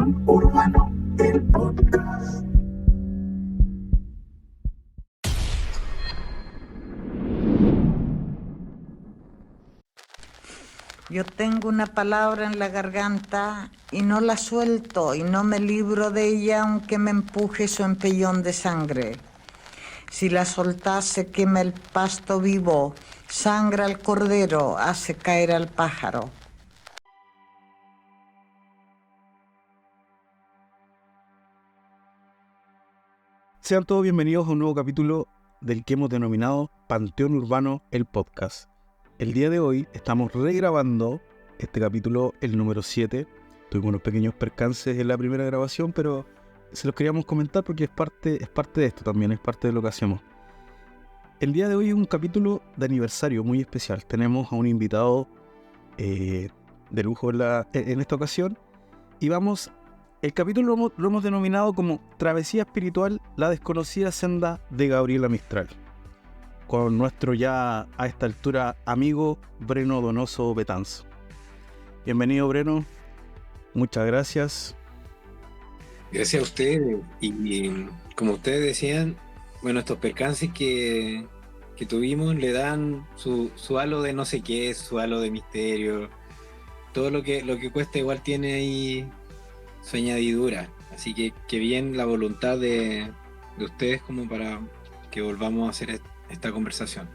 Panteón Urbano, el podcast. Yo tengo una palabra en la garganta y no la suelto y no me libro de ella aunque me empuje su empellón de sangre. Si la soltase quema el pasto vivo, sangra al cordero, hace caer al pájaro. Sean todos bienvenidos a un nuevo capítulo del que hemos denominado Panteón Urbano, el podcast. El día de hoy estamos regrabando este capítulo, el número 7. Tuvimos unos pequeños percances en la primera grabación, pero se los queríamos comentar porque es parte de esto también, es parte de lo que hacemos. El día de hoy es un capítulo de aniversario muy especial. Tenemos a un invitado de lujo en esta ocasión y el capítulo lo hemos denominado como Travesía Espiritual, la desconocida senda de Gabriela Mistral, con nuestro ya a esta altura amigo Breno Donoso Betanzo. Bienvenido, Breno, muchas gracias. Gracias a ustedes. Y como ustedes decían, bueno, estos percances que tuvimos le dan su halo de no sé qué, su halo de misterio. Todo lo que cuesta igual tiene ahí su añadidura. Así que bien la voluntad de ustedes como para que volvamos a hacer esta conversación.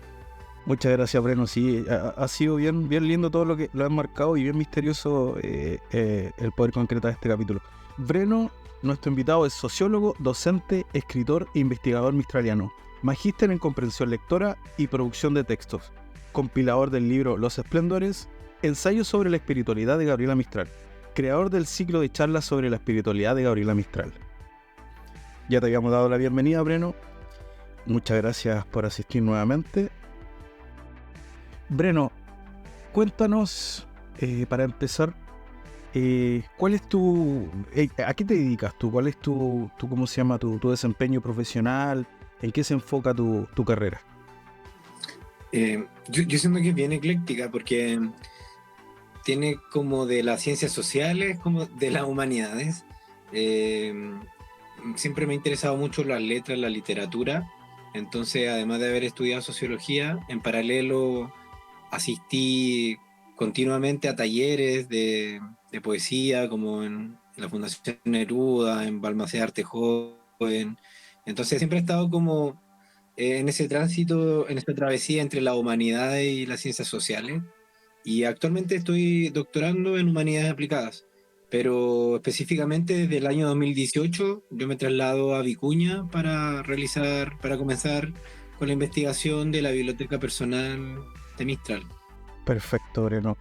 Muchas gracias, Breno. Sí, ha sido bien lindo todo lo que lo han marcado y bien misterioso el poder concretar este capítulo. Breno, nuestro invitado, es sociólogo, docente, escritor e investigador mistraliano, magíster en comprensión lectora y producción de textos, compilador del libro Los Esplendores, ensayos sobre la espiritualidad de Gabriela Mistral, creador del ciclo de charlas sobre la espiritualidad de Gabriela Mistral. Ya te habíamos dado la bienvenida, Breno. Muchas gracias por asistir nuevamente. Breno, cuéntanos, para empezar, ¿cuál es a qué te dedicas tú? ¿Cuál es tu cómo se llama, tu desempeño profesional? ¿En qué se enfoca tu carrera? Yo siento que es bien ecléctica porque tiene como de las ciencias sociales como de las humanidades. Siempre me ha interesado mucho las letras, la literatura. Entonces, además de haber estudiado sociología, en paralelo asistí continuamente a talleres de poesía, como en la Fundación Neruda, en Balmaceda Arte Joven. Entonces siempre he estado como en ese tránsito, en esta travesía entre la humanidad y las ciencias sociales. Y actualmente estoy doctorando en humanidades aplicadas, pero específicamente desde el año 2018 yo me traslado a Vicuña para comenzar con la investigación de la biblioteca personal de Mistral. Perfecto, Breno.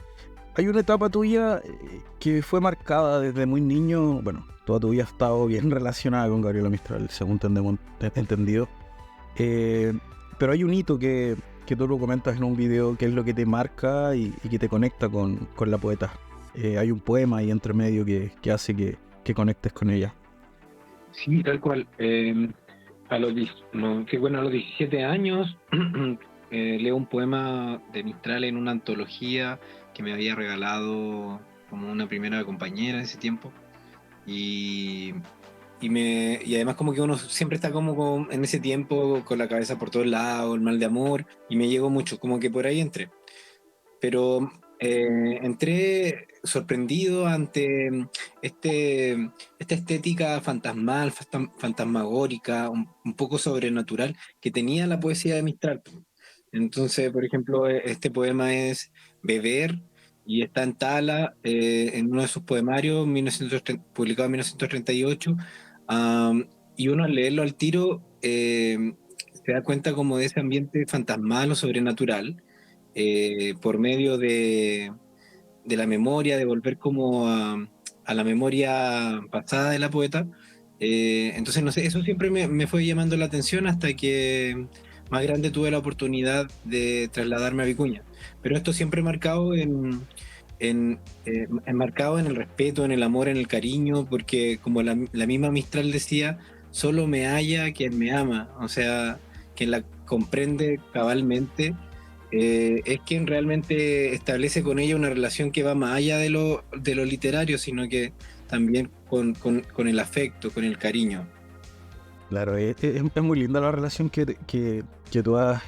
Hay una etapa tuya que fue marcada desde muy niño. Bueno, toda tu vida ha estado bien relacionada con Gabriela Mistral, según tenemos entendido. Pero hay un hito que tú lo comentas en un video, que es lo que te marca y que te conecta con la poeta. Hay un poema ahí entre medio que hace que conectes con ella. Sí, tal cual. A los 17 años leo un poema de Mistral en una antología que me había regalado como una primera compañera en ese tiempo. Y además como que uno siempre está como en ese tiempo con la cabeza por todos lados, el mal de amor, y me llegó mucho, como que por ahí entré. Pero entré sorprendido ante esta estética fantasmal, fantasmagórica, un poco sobrenatural que tenía la poesía de Mistral. Entonces, por ejemplo, este poema es Beber y está en Tala, en uno de sus poemarios, publicado en 1938. Y uno al leerlo al tiro se da cuenta como de ese ambiente fantasmal o sobrenatural, por medio de la memoria, de volver como a la memoria pasada de la poeta. Entonces, no sé, eso siempre me fue llamando la atención hasta que más grande tuve la oportunidad de trasladarme a Vicuña. Pero esto siempre enmarcado en el respeto, en el amor, en el cariño, porque como la misma Mistral decía, solo me halla quien me ama, o sea, quien la comprende cabalmente, es quien realmente establece con ella una relación que va más allá de lo literario, sino que también con el afecto, con el cariño. Claro, es muy linda la relación que tú has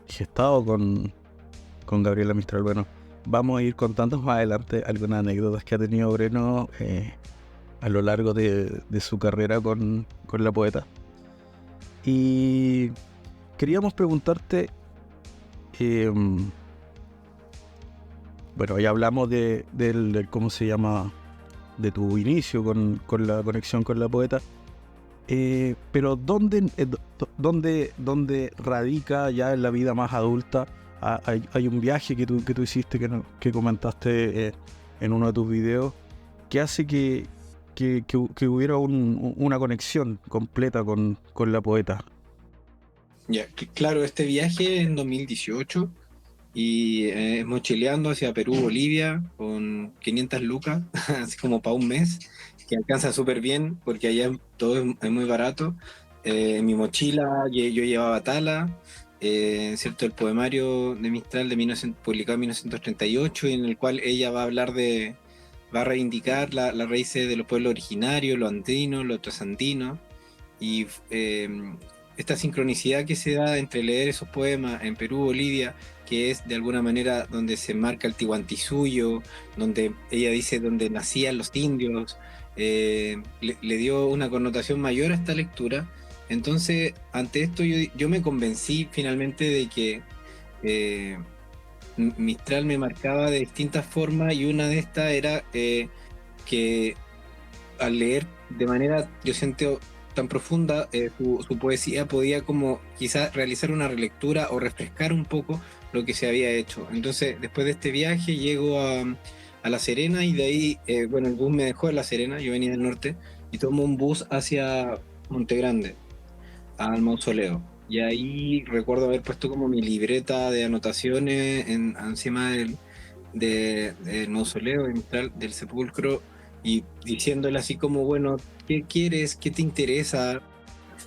gestado con Gabriela Mistral. Bueno, vamos a ir contando más adelante algunas anécdotas que ha tenido Breno a lo largo de su carrera con la poeta. Y queríamos preguntarte, bueno, ya hablamos del cómo se llama, de tu inicio con la conexión con la poeta. Pero ¿dónde radica ya en la vida más adulta? Hay un viaje que tú hiciste que comentaste en uno de tus videos que hace que hubiera una conexión completa con la poeta. Ya, claro, este viaje en 2018 y mochileando hacia Perú, Bolivia, con 500 lucas, así como para un mes, que alcanza súper bien porque allá todo es muy barato. En mi mochila yo llevaba Tala, ¿cierto? El poemario de Mistral publicado en 1938, en el cual ella va a reivindicar las raíces de los pueblos originarios, los andinos, los trasandinos, y esta sincronicidad que se da entre leer esos poemas en Perú, Bolivia, que es de alguna manera donde se marca el Tihuantisuyo, donde ella dice donde nacían los indios, le dio una connotación mayor a esta lectura. Entonces, ante esto yo me convencí finalmente de que Mistral me marcaba de distintas formas, y una de estas era que al leer de manera, yo siento, tan profunda su poesía, podía como quizás realizar una relectura o refrescar un poco lo que se había hecho. Entonces, después de este viaje llego a La Serena, y de ahí, bueno, el bus me dejó en La Serena, yo venía del norte, y tomo un bus hacia Monte Grande, al mausoleo. Y ahí recuerdo haber puesto como mi libreta de anotaciones encima del mausoleo del sepulcro, y diciéndole así como, bueno, ¿qué quieres? ¿Qué te interesa?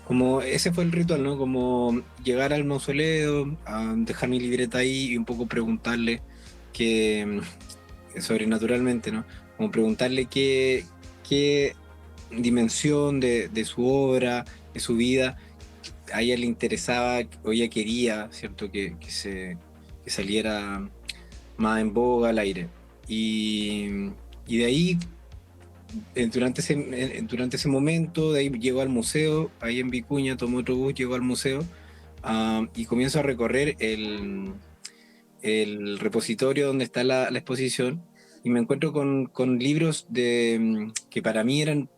Como ese fue el ritual, ¿no? Como llegar al mausoleo, a dejar mi libreta ahí y un poco preguntarle que, sobrenaturalmente, ¿no? Como preguntarle qué dimensión de su obra, de su vida, a ella le interesaba o ella quería, ¿cierto? Que saliera más en boga al aire. Y de ahí, durante ese momento, de ahí llego al museo, ahí en Vicuña, tomo otro bus, llego al museo, y comienzo a recorrer el repositorio donde está la exposición, y me encuentro con libros que para mí eran,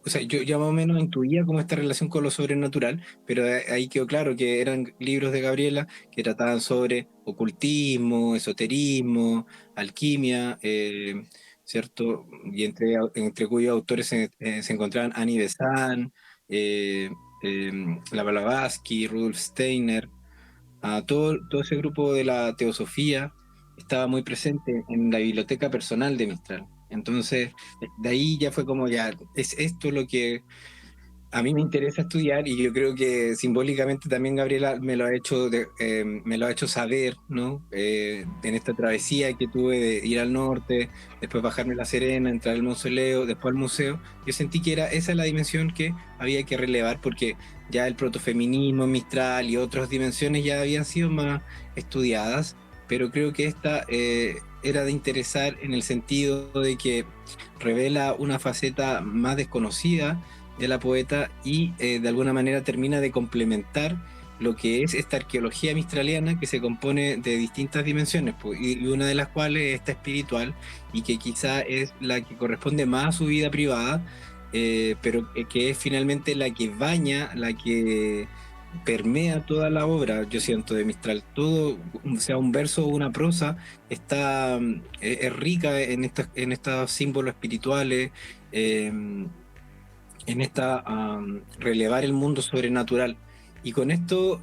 o sea, yo ya más o menos intuía como esta relación con lo sobrenatural, pero ahí quedó claro que eran libros de Gabriela que trataban sobre ocultismo, esoterismo, alquimia, ¿cierto? Y entre cuyos autores se encontraban Annie Besant, eh, la Blavatsky, Rudolf Steiner. Todo ese grupo de la teosofía estaba muy presente en la biblioteca personal de Mistral. Entonces, de ahí ya fue como, ya, es esto lo que a mí me interesa estudiar, y yo creo que simbólicamente también Gabriela me lo ha hecho saber, ¿no? En esta travesía que tuve de ir al norte, después bajarme a La Serena, entrar al mausoleo, después al museo. Yo sentí que esa la dimensión que había que relevar, porque ya el protofeminismo Mistral y otras dimensiones ya habían sido más estudiadas, pero creo que esta era de interesar en el sentido de que revela una faceta más desconocida de la poeta, y de alguna manera termina de complementar lo que es esta arqueología mistraliana, que se compone de distintas dimensiones, y una de las cuales es esta espiritual, y que quizá es la que corresponde más a su vida privada, pero que es finalmente la que baña, la que permea toda la obra, yo siento, de Mistral. Todo, sea un verso o una prosa, es rica en estos símbolos espirituales, en relevar el mundo sobrenatural. Y con esto,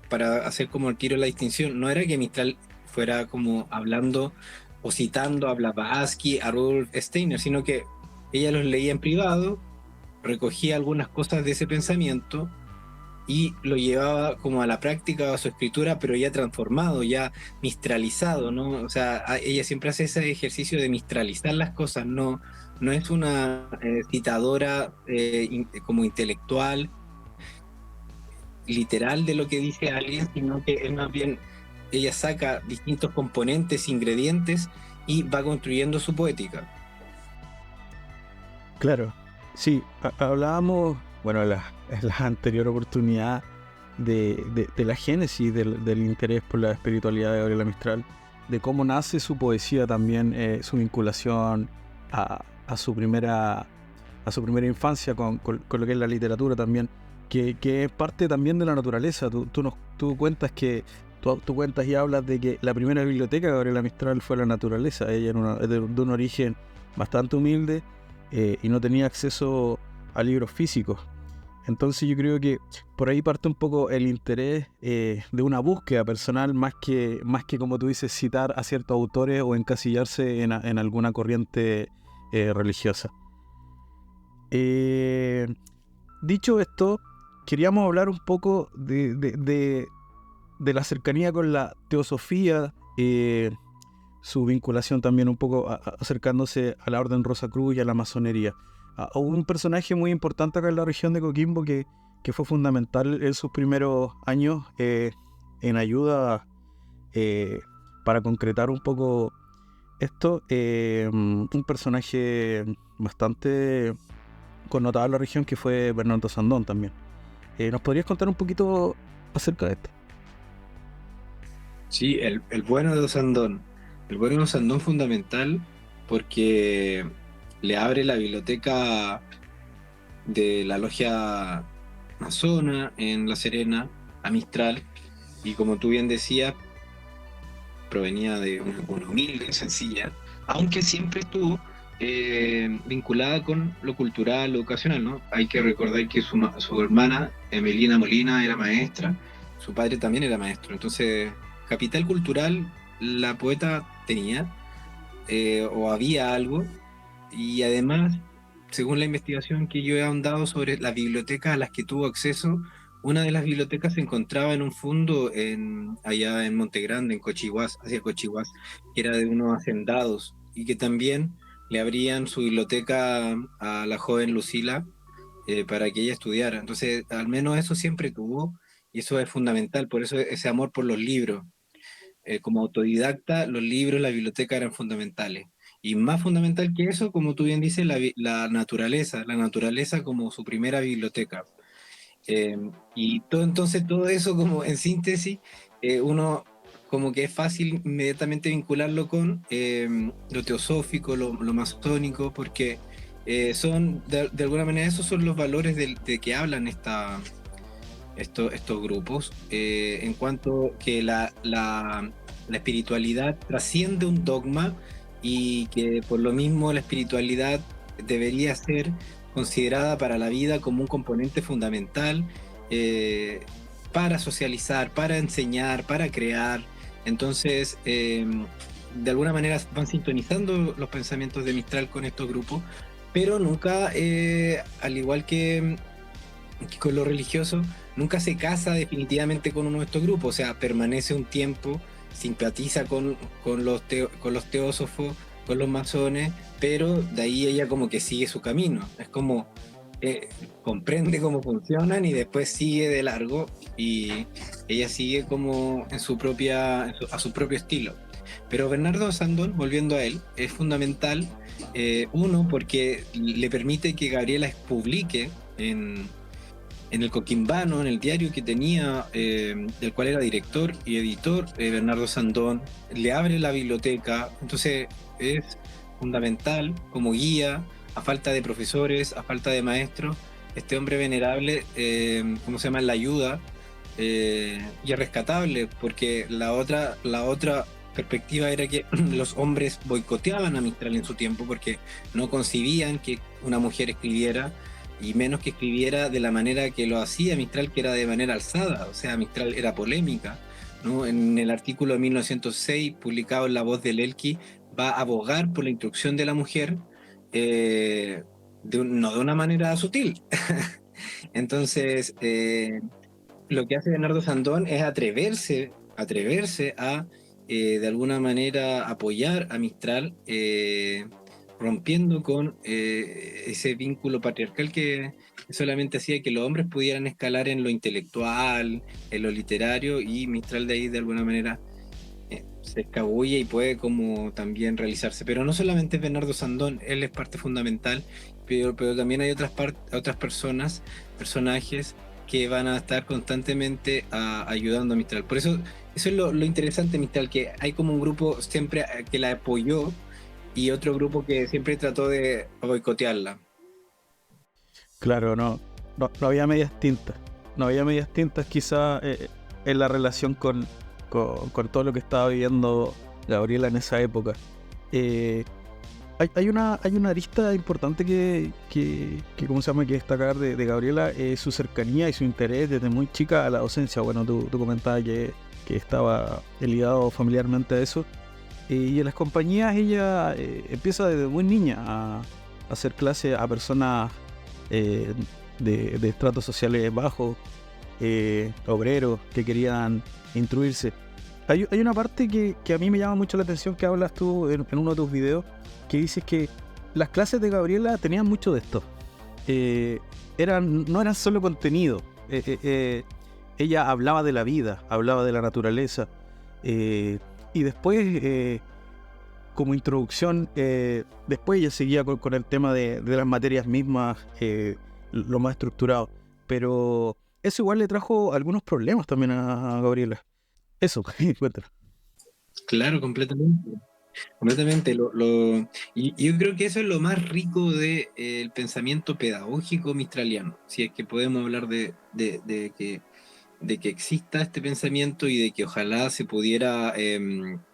para hacer como el tiro la distinción, no era que Mistral fuera como hablando o citando a Blavatsky, a Rudolf Steiner, sino que ella los leía en privado, recogía algunas cosas de ese pensamiento y lo llevaba como a la práctica, a su escritura, pero ya transformado, ya mistralizado, ¿no? O sea, ella siempre hace ese ejercicio de mistralizar las cosas, no no es una citadora como intelectual, literal de lo que dice alguien, sino que es más bien, ella saca distintos componentes, ingredientes y va construyendo su poética. Claro, sí, hablábamos, bueno, en la anterior oportunidad de la génesis del interés por la espiritualidad de Gabriela Mistral, de cómo nace su poesía también, su vinculación a su primera infancia con lo que es la literatura también, que es parte también de la naturaleza. Tú cuentas tú cuentas y hablas de que la primera biblioteca de Gabriela Mistral fue la naturaleza. Ella era de un origen bastante humilde, y no tenía acceso a libros físicos. Entonces yo creo que por ahí parte un poco el interés, de una búsqueda personal, más que como tú dices, citar a ciertos autores o encasillarse en alguna corriente religiosa. Dicho esto, queríamos hablar un poco de la cercanía con la teosofía, su vinculación también un poco acercándose a la Orden Rosacruz y a la masonería. Hubo un personaje muy importante acá en la región de Coquimbo que fue fundamental en sus primeros años, en ayuda, para concretar un poco esto. Un personaje bastante connotado en la región, que fue Bernardo Sandón también. ¿Nos podrías contar un poquito acerca de esto? Sí, el bueno de Osandón. El bueno de Osandón fundamental porque le abre la biblioteca de la logia masona en La Serena a Mistral, y como tú bien decías, provenía de una humilde, sencilla, aunque siempre estuvo vinculada con lo cultural, lo educacional, ¿no? Hay que recordar que su hermana, Emelina Molina, era maestra, su padre también era maestro, entonces capital cultural la poeta tenía, o había algo, y además, según la investigación que yo he ahondado sobre las bibliotecas a las que tuvo acceso, una de las bibliotecas se encontraba en un fundo allá en Monte Grande, en Cochihuás, hacia Cochihuás, que era de unos hacendados, y que también le abrían su biblioteca a la joven Lucila, para que ella estudiara. Entonces, al menos eso siempre tuvo, y eso es fundamental, por eso ese amor por los libros. Como autodidacta, los libros, la biblioteca eran fundamentales. Y más fundamental que eso, como tú bien dices, la naturaleza como su primera biblioteca. Eh, y todo, entonces todo eso como en síntesis, uno como que es fácil inmediatamente vincularlo con lo teosófico, lo masónico, porque de alguna manera esos son los valores de que hablan estos grupos, en cuanto que la espiritualidad trasciende un dogma, y que por lo mismo la espiritualidad debería ser considerada para la vida como un componente fundamental, eh, para socializar, para enseñar, para crear. Entonces, de alguna manera van sintonizando los pensamientos de Mistral con estos grupos, pero nunca, al igual que con lo religioso, nunca se casa definitivamente con uno de estos grupos, o sea, permanece un tiempo, simpatiza con los teósofos, con los masones, pero de ahí ella como que sigue su camino, es como comprende cómo funcionan y después sigue de largo, y ella sigue como en a su propio estilo. Pero Bernardo Sandón, volviendo a él, es fundamental, uno, porque le permite que Gabriela publique en el Coquimbano, en el diario que tenía, del cual era director y editor, Bernardo Sandón, le abre la biblioteca. Entonces es fundamental como guía, a falta de profesores, a falta de maestros, este hombre venerable, ¿cómo se llama?, la ayuda, y es rescatable, porque la otra perspectiva era que los hombres boicoteaban a Mistral en su tiempo, porque no concibían que una mujer escribiera, y menos que escribiera de la manera que lo hacía Mistral, que era de manera alzada. O sea, Mistral era polémica, ¿no? En el artículo de 1906, publicado en La Voz del Elqui, va a abogar por la instrucción de la mujer, no de una manera sutil. Entonces, lo que hace Bernardo Sandón es atreverse a, de alguna manera, apoyar a Mistral, rompiendo con ese vínculo patriarcal que solamente hacía que los hombres pudieran escalar en lo intelectual, en lo literario, y Mistral de ahí de alguna manera se escabulle y puede como también realizarse. Pero no solamente es Bernardo Sandón, él es parte fundamental, pero también hay otras personajes que van a estar constantemente ayudando a Mistral. Por eso es lo interesante de Mistral, que hay como un grupo siempre que la apoyó y otro grupo que siempre trató de boicotearla. Claro, no había medias tintas. No había medias tintas quizá en la relación con todo lo que estaba viviendo Gabriela en esa época. Hay una arista importante que ¿cómo se llama?, que destacar de Gabriela, su cercanía y su interés desde muy chica a la docencia. Bueno, tú comentabas que estaba ligado familiarmente a eso. Y en las compañías ella empieza desde muy niña a hacer clases a personas de estratos sociales bajos, obreros que querían instruirse. Hay una parte que a mí me llama mucho la atención, que hablas tú en uno de tus videos, que dices que las clases de Gabriela tenían mucho de esto. No eran solo contenido. Ella hablaba de la vida, hablaba de la naturaleza. Y después, como introducción, después ella seguía con el tema de las materias mismas, lo más estructurado. Pero eso igual le trajo algunos problemas también a Gabriela. Eso, cuéntalo. Claro, completamente. Completamente. Y yo creo que eso es lo más rico del pensamiento pedagógico mistraliano. Si es que podemos hablar de que exista este pensamiento y de que ojalá se pudiera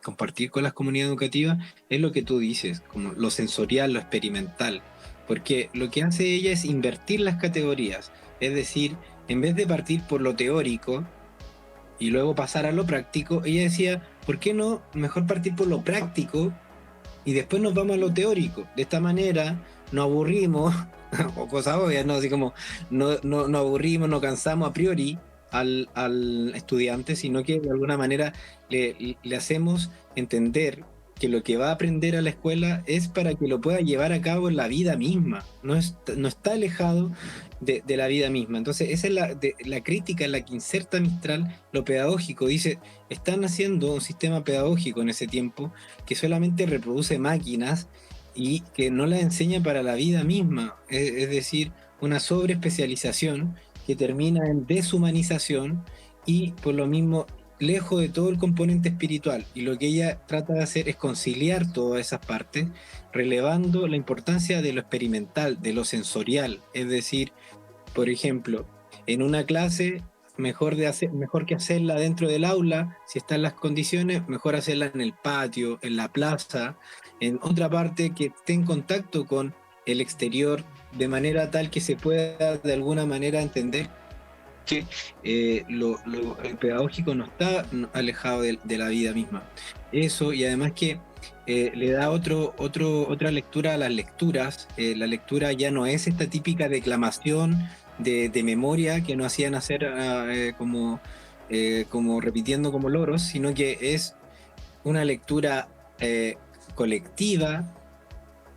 compartir con las comunidades educativas, es lo que tú dices, como lo sensorial, lo experimental. Porque lo que hace ella es invertir las categorías. Es decir, en vez de partir por lo teórico y luego pasar a lo práctico, ella decía, ¿por qué no mejor partir por lo práctico y después nos vamos a lo teórico? De esta manera no aburrimos, o cosas obvias, ¿no? Así como no aburrimos, no cansamos a priori al estudiante, sino que de alguna manera le hacemos entender que lo que va a aprender a la escuela es para que lo pueda llevar a cabo en la vida misma, no está alejado de la vida misma. Entonces esa es la crítica en la que inserta Mistral lo pedagógico. Dice, están haciendo un sistema pedagógico en ese tiempo que solamente reproduce máquinas y que no las enseña para la vida misma, es decir, una sobreespecialización que termina en deshumanización y por lo mismo lejos de todo el componente espiritual. Y lo que ella trata de hacer es conciliar todas esas partes, relevando la importancia de lo experimental, de lo sensorial. Es decir, por ejemplo, en una clase, mejor que hacerla dentro del aula, si están las condiciones, mejor hacerla en el patio, en la plaza, en otra parte que esté en contacto con el exterior, de manera tal que se pueda de alguna manera entender que el pedagógico no está alejado de la vida misma. Eso, y además que le da otra lectura a las lecturas. La lectura ya no es esta típica declamación de memoria que nos hacían hacer como repitiendo como loros, sino que es una lectura colectiva,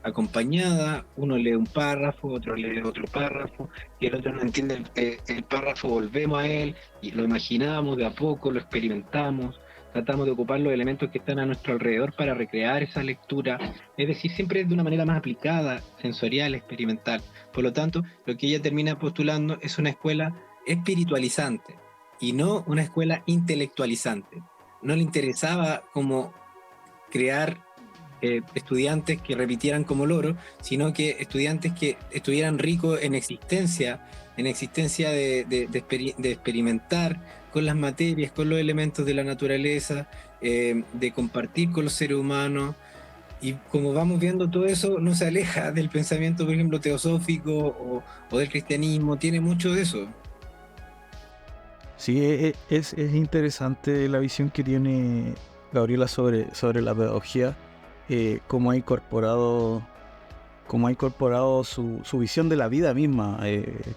acompañada. Uno lee un párrafo, otro lee otro párrafo, y el otro no entiende el párrafo, volvemos a él y lo imaginamos de a poco, lo experimentamos, tratamos de ocupar los elementos que están a nuestro alrededor para recrear esa lectura, es decir, siempre de una manera más aplicada, sensorial, experimental. Por lo tanto, lo que ella termina postulando es una escuela espiritualizante y no una escuela intelectualizante. No le interesaba como crear estudiantes que repitieran como loro, sino que estudiantes que estuvieran ricos en existencia de experimentar con las materias, con los elementos de la naturaleza, de compartir con los seres humanos. Y como vamos viendo, todo eso no se aleja del pensamiento, por ejemplo, teosófico o del cristianismo, tiene mucho de eso. Sí, es interesante la visión que tiene Gabriela sobre la pedagogía. Cómo ha incorporado su visión de la vida misma,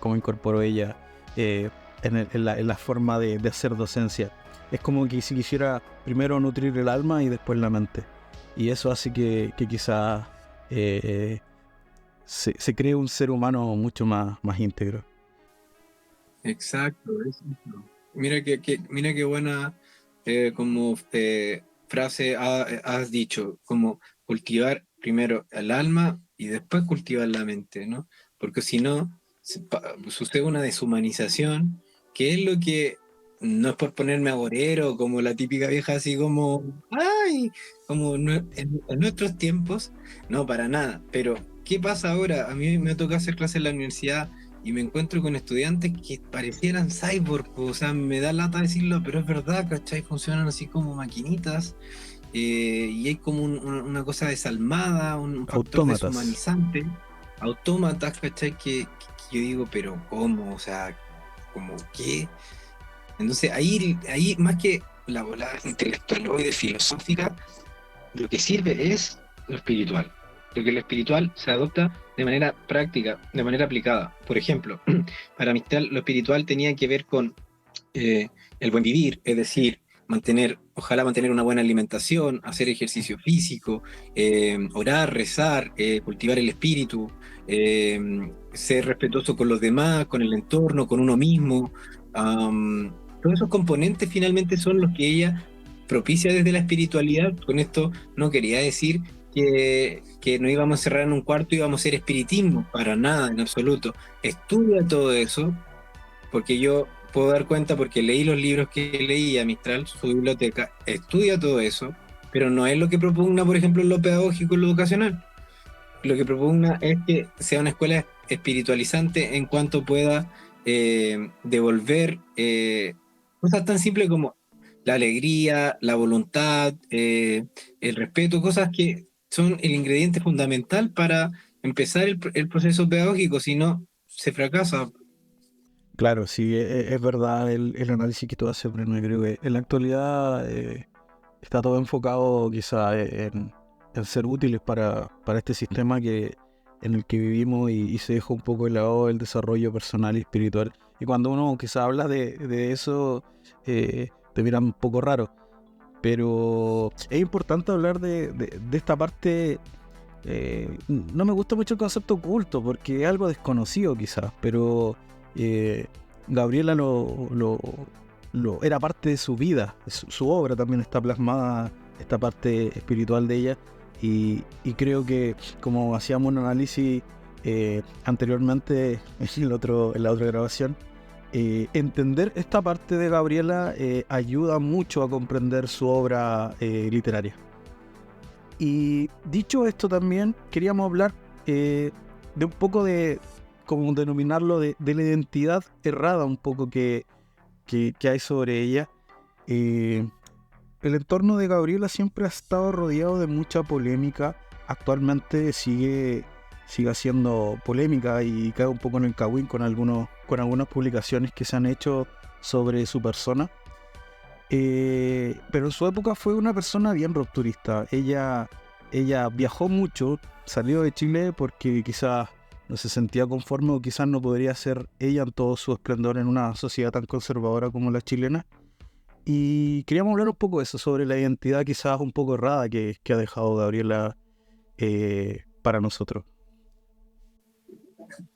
cómo incorporó ella en la forma de hacer docencia. Es como que si quisiera primero nutrir el alma y después la mente, y eso hace que quizás se cree un ser humano mucho más íntegro. Exacto, eso. Mira qué buena como frase has dicho, como cultivar primero el alma y después cultivar la mente, ¿no? Porque si no, sucede una deshumanización, que es lo que, no es por ponerme agorero, como la típica vieja así como, ¡ay! Como en nuestros tiempos, no, para nada, pero ¿qué pasa ahora? A mí me toca hacer clases en la universidad y me encuentro con estudiantes que parecieran cyborg, o sea, me da lata decirlo, pero es verdad, ¿cachai? Funcionan así como maquinitas, y hay como una cosa desalmada, un factor Autómatas. deshumanizante, autómatas, ¿cachai? Que yo digo, pero ¿cómo? O sea, ¿cómo qué? Entonces ahí más que la volada intelectual o de filosófica, lo que sirve es lo espiritual. Porque lo espiritual se adopta de manera práctica, de manera aplicada. Por ejemplo, para Mistral lo espiritual tenía que ver con el buen vivir, es decir, ojalá mantener una buena alimentación, hacer ejercicio físico, orar, rezar, cultivar el espíritu, eh, ser respetuoso con los demás, con el entorno, con uno mismo. Todos esos componentes finalmente son los que ella propicia desde la espiritualidad. Con esto no quería decir que nos íbamos a encerrar en un cuarto y íbamos a hacer espiritismo, para nada, en absoluto. Estudia todo eso, porque yo puedo dar cuenta, porque leí los libros que leía Mistral, su biblioteca, estudia todo eso, pero no es lo que propugna, por ejemplo, en lo pedagógico, en lo educacional. Lo que propugna es que sea una escuela espiritualizante en cuanto pueda devolver cosas tan simples como la alegría, la voluntad, el respeto, cosas que son el ingrediente fundamental para empezar el proceso pedagógico, si no, se fracasa. Claro, sí, es verdad el análisis que tú haces, Bruno. Yo creo que en la actualidad está todo enfocado quizá en ser útiles para este sistema en el que vivimos y se deja un poco de lado el desarrollo personal y espiritual. Y cuando uno quizá habla de eso, te miran un poco raro. Pero es importante hablar de esta parte. No me gusta mucho el concepto oculto porque es algo desconocido quizás, pero Gabriela era parte de su vida, su obra también está plasmada, esta parte espiritual de ella, y creo que, como hacíamos un análisis anteriormente en la otra grabación, entender esta parte de Gabriela ayuda mucho a comprender su obra literaria. Y dicho esto, también queríamos hablar de un poco de, como denominarlo, de la identidad errada un poco que hay sobre ella. El entorno de Gabriela siempre ha estado rodeado de mucha polémica. Actualmente sigue haciendo polémica y cae un poco en el cagüín con algunas publicaciones que se han hecho sobre su persona. Pero en su época fue una persona bien rupturista. Ella viajó mucho, salió de Chile porque quizás no se sentía conforme o quizás no podría ser ella en todo su esplendor en una sociedad tan conservadora como la chilena. Y queríamos hablar un poco de eso, sobre la identidad quizás un poco errada que ha dejado Gabriela para nosotros.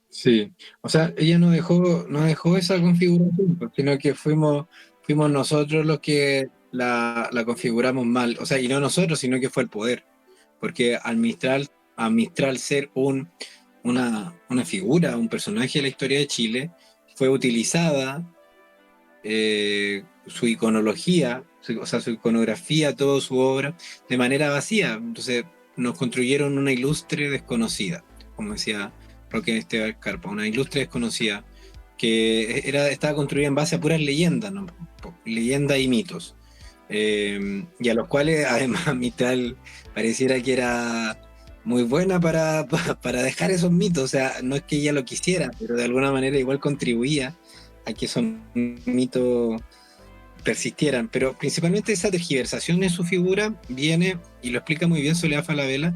Sí, o sea, ella no dejó esa configuración, pues, sino que fuimos nosotros los que la configuramos mal. O sea, y no nosotros, sino que fue el poder. Porque al Mistral ser una figura, un personaje de la historia de Chile, fue utilizada su iconología, o sea, su iconografía, toda su obra, de manera vacía. Entonces nos construyeron una ilustre desconocida, como decía Roque Esteban Carpa, una ilustre desconocida que estaba construida en base a puras leyendas, ¿no? Leyendas y mitos, y a los cuales además Mistral pareciera que era muy buena para dejar esos mitos. O sea, no es que ella lo quisiera, pero de alguna manera igual contribuía a que esos mitos persistieran. Pero principalmente esa tergiversación en su figura viene, y lo explica muy bien Soledad Falabella,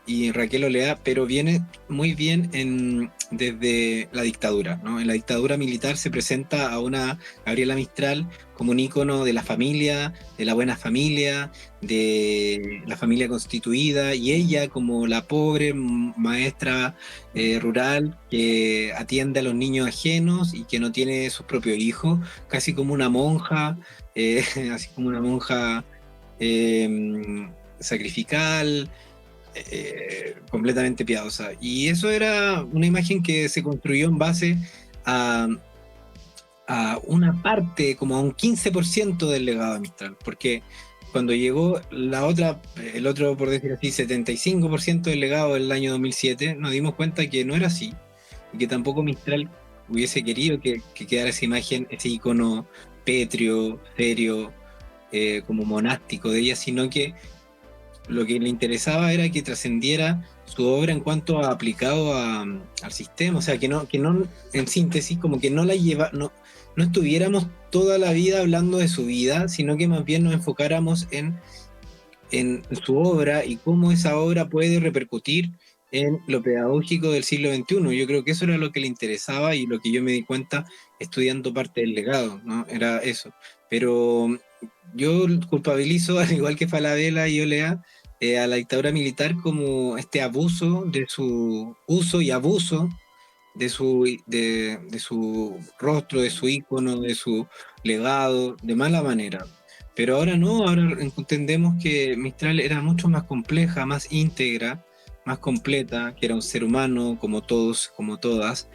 y Raquel Olea, pero viene muy bien desde la dictadura, ¿no? En la dictadura militar se presenta a una Gabriela Mistral como un ícono de la familia, de la buena familia, de la familia constituida, y ella como la pobre maestra rural que atiende a los niños ajenos y que no tiene sus propios hijos, casi como una monja, así como una monja sacrificial, completamente piadosa. Y eso era una imagen que se construyó en base a, a una parte, como a un 15% del legado de Mistral, porque cuando llegó el otro, por decir así, 75% del legado del año 2007, nos dimos cuenta que no era así, y que tampoco Mistral hubiese querido que quedara esa imagen, ese icono pétreo, serio, como monástico de ella, sino que lo que le interesaba era que trascendiera su obra en cuanto a aplicado al sistema, o sea, que no, en síntesis, como que no la lleva, no estuviéramos toda la vida hablando de su vida, sino que más bien nos enfocáramos en su obra y cómo esa obra puede repercutir en lo pedagógico del siglo XXI. Yo creo que eso era lo que le interesaba y lo que yo me di cuenta estudiando parte del legado, ¿no? Era eso. Pero yo culpabilizo, al igual que Falabella y Olea, a la dictadura militar como este abuso de su uso y abuso de su rostro, de su ícono, de su legado, de mala manera. Pero ahora no, ahora entendemos que Mistral era mucho más compleja, más íntegra, más completa, que era un ser humano como todos, como todas,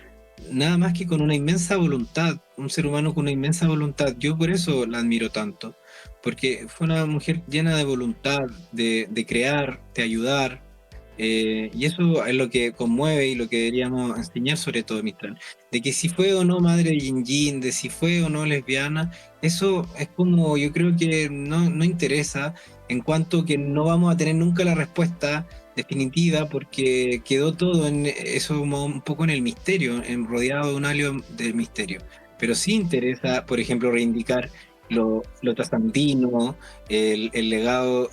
nada más que con una inmensa voluntad, un ser humano con una inmensa voluntad. Yo por eso la admiro tanto, porque fue una mujer llena de voluntad, de crear, de ayudar, y eso es lo que conmueve y lo que deberíamos enseñar sobre todo Mistral. De que si fue o no madre de Yin, de si fue o no lesbiana, eso es como, yo creo que no interesa, en cuanto que no vamos a tener nunca la respuesta definitiva, porque quedó todo en eso, un poco en el misterio, rodeado de un halo del misterio. Pero sí interesa, por ejemplo, reivindicar lo trasandino, el legado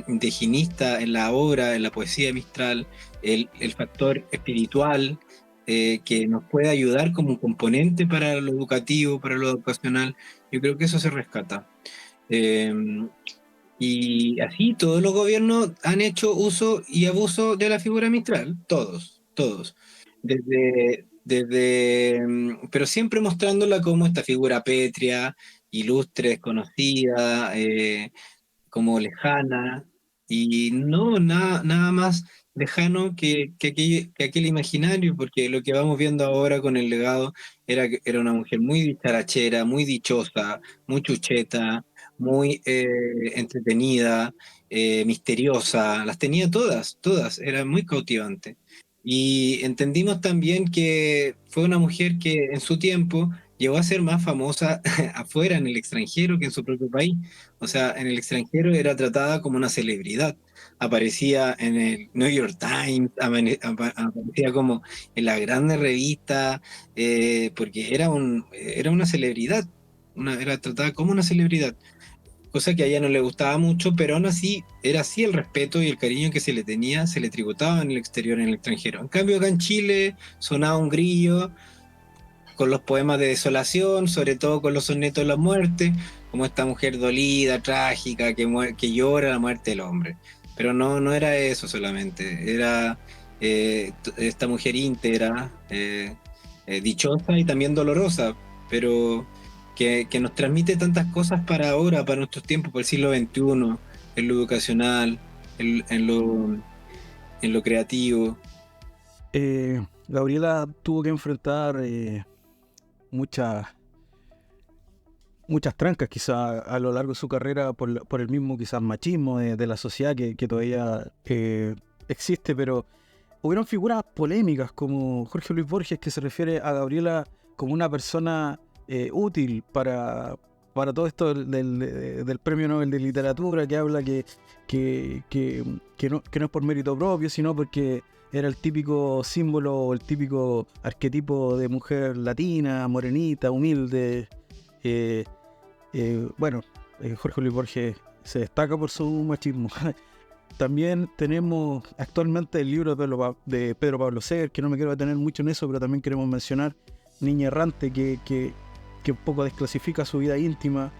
indigenista en la obra, en la poesía de Mistral, el factor espiritual, que nos puede ayudar como un componente para lo educativo, para lo educacional. Yo creo que eso se rescata. Eh, y así todos los gobiernos han hecho uso y abuso de la figura Mistral, todos, todos. Pero siempre mostrándola como esta figura pétrea, ilustre, desconocida, como lejana, y no nada más lejano que aquel imaginario, porque lo que vamos viendo ahora con el legado era una mujer muy dicharachera, muy dichosa, muy chucheta, muy entretenida, misteriosa, las tenía todas, todas, era muy cautivante. Y entendimos también que fue una mujer que en su tiempo llegó a ser más famosa afuera, en el extranjero, que en su propio país. O sea, en el extranjero era tratada como una celebridad. Aparecía en el New York Times, aparecía como en las grandes revistas, porque era una celebridad, era tratada como una celebridad, cosa que a ella no le gustaba mucho, pero aún así era así el respeto y el cariño que se le tenía, se le tributaba en el exterior, en el extranjero. En cambio, acá en Chile sonaba un grillo con los poemas de desolación, sobre todo con los sonetos de la muerte, como esta mujer dolida, trágica, que llora la muerte del hombre. Pero no era eso solamente, era esta mujer íntegra, dichosa y también dolorosa, pero que nos transmite tantas cosas para ahora, para nuestros tiempos, para el siglo XXI, en lo educacional, en lo creativo. Gabriela tuvo que enfrentar muchas trancas quizá a lo largo de su carrera por el mismo quizás machismo de la sociedad que todavía existe, pero hubieron figuras polémicas como Jorge Luis Borges, que se refiere a Gabriela como una persona útil para todo esto del Premio Nobel de Literatura, que habla que no es por mérito propio, sino porque era el típico símbolo, el típico arquetipo de mujer latina, morenita, humilde. Jorge Luis Borges se destaca por su machismo. También tenemos actualmente el libro de Pedro Pablo Seger, que no me quiero detener mucho en eso, pero también queremos mencionar Niña Errante, que un poco desclasifica su vida íntima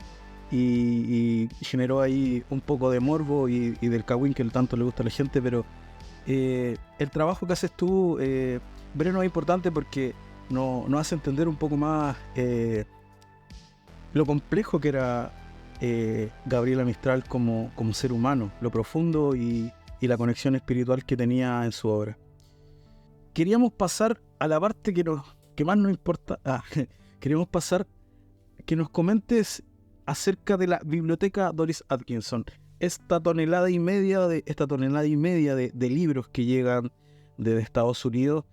y generó ahí un poco de morbo y del cagüín que tanto le gusta a la gente, pero el trabajo que haces tú, Breno, es importante porque nos hace entender un poco más lo complejo que era Gabriela Mistral como ser humano, lo profundo y la conexión espiritual que tenía en su obra. Queríamos pasar a la parte que más nos importa. Queríamos pasar que nos comentes acerca de la biblioteca Doris Atkinson. Esta tonelada y media de libros que llegan desde Estados Unidos,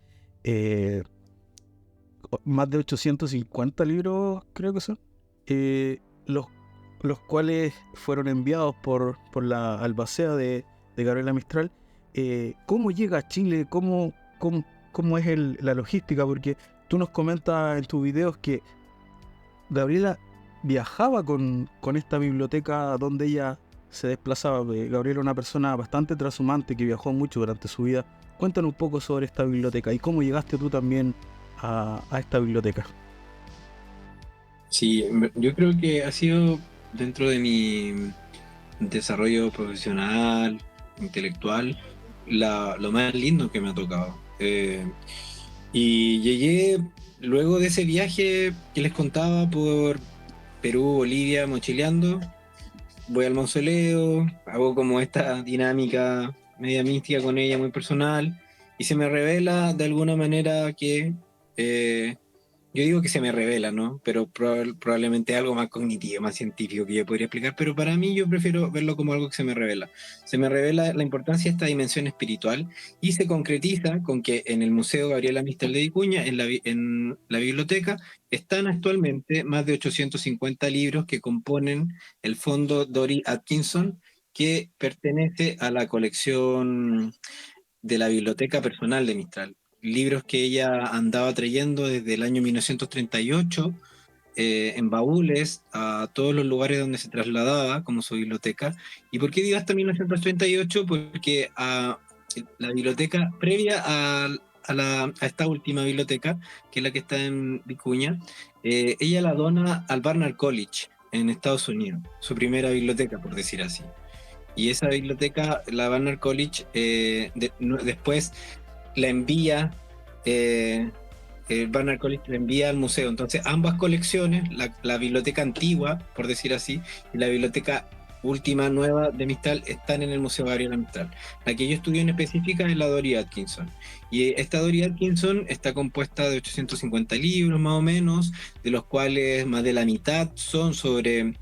más de 850 libros creo que son, los cuales fueron enviados por la albacea de Gabriela Mistral. ¿Cómo llega a Chile? ¿Cómo es la logística? Porque tú nos comentas en tus videos que Gabriela viajaba con esta biblioteca donde ella se desplazaba. Gabriela era una persona bastante transhumante que viajó mucho durante su vida. Cuéntanos un poco sobre esta biblioteca y cómo llegaste tú también a esta biblioteca. Sí, yo creo que ha sido dentro de mi desarrollo profesional, intelectual, lo más lindo que me ha tocado. Y llegué luego de ese viaje que les contaba por Perú, Bolivia, mochileando. Voy al mausoleo, hago como esta dinámica media mística con ella, muy personal, y se me revela de alguna manera que yo digo que se me revela, ¿no? Pero probablemente algo más cognitivo, más científico que yo podría explicar, pero para mí yo prefiero verlo como algo que se me revela. Se me revela la importancia de esta dimensión espiritual y se concretiza con que en el Museo Gabriela Mistral de Vicuña, en la biblioteca, están actualmente más de 850 libros que componen el fondo Doris Atkinson, que pertenece a la colección de la biblioteca personal de Mistral. Libros que ella andaba trayendo desde el año 1938 en baúles a todos los lugares donde se trasladaba como su biblioteca. ¿Y por qué digo hasta 1938? Porque la biblioteca previa a esta última biblioteca, que es la que está en Vicuña, ella la dona al Barnard College en Estados Unidos, su primera biblioteca, por decir así. Y esa biblioteca, la Barnard College, después la envía, el Barnard College la envía al museo. Entonces ambas colecciones, la biblioteca antigua, por decir así, y la biblioteca última, nueva de Mistral, están en el Museo Gabriela Mistral. La que yo estudié en específica es la Doris Atkinson. Y esta Doris Atkinson está compuesta de 850 libros más o menos, de los cuales más de la mitad son sobre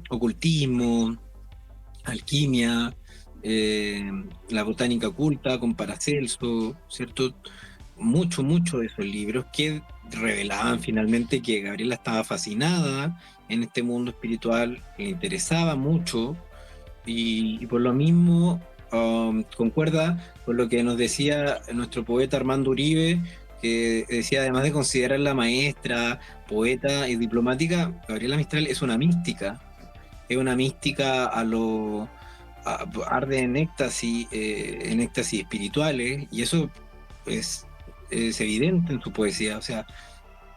ocultismo, alquimia, la botánica oculta con Paracelso, ¿cierto? Mucho de esos libros que revelaban finalmente que Gabriela estaba fascinada en este mundo espiritual, le interesaba mucho y por lo mismo concuerda con lo que nos decía nuestro poeta Armando Uribe, que decía, además de considerarla maestra, poeta y diplomática, Gabriela Mistral es una mística arde en éxtasis espirituales, y eso es evidente en su poesía. O sea,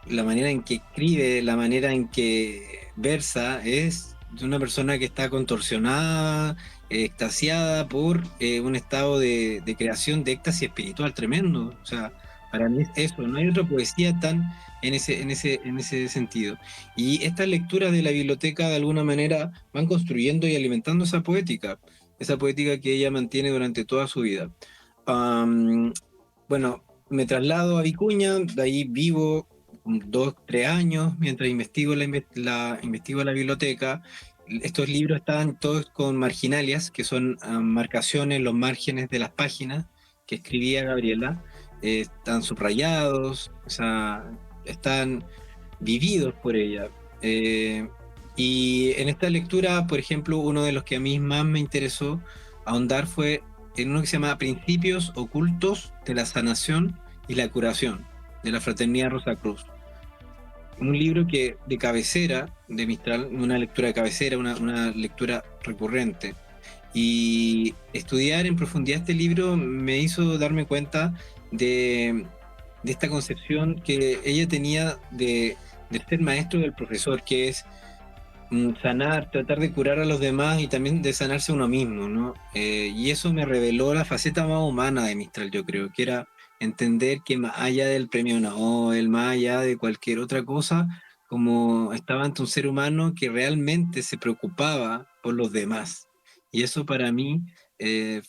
la manera en que escribe, la manera en que versa, es de una persona que está contorsionada, extasiada por un estado de creación de éxtasis espiritual tremendo. O sea, para mí es eso, no hay otra poesía tan en ese sentido. Y estas lecturas de la biblioteca de alguna manera van construyendo y alimentando esa poética que ella mantiene durante toda su vida. Bueno, me traslado a Vicuña, de ahí vivo 2-3 años mientras investigo la biblioteca. Estos libros estaban todos con marginalias, que son marcaciones en los márgenes de las páginas que escribía Gabriela. Están subrayados, o sea, están vividos por ella. Y en esta lectura, por ejemplo, uno de los que a mí más me interesó ahondar fue en uno que se llama Principios Ocultos de la Sanación y la Curación, de la Fraternidad Rosacruz. Un libro que de cabecera de Mistral, una lectura de cabecera, una lectura recurrente. Y estudiar en profundidad este libro me hizo darme cuenta de esta concepción que ella tenía de ser maestro del profesor, que es sanar, tratar de curar a los demás y también de sanarse uno mismo, ¿no? Y eso me reveló la faceta más humana de Mistral, yo creo, que era entender que más allá del premio Nobel, más allá de cualquier otra cosa, como estaba ante un ser humano que realmente se preocupaba por los demás. Y eso para mí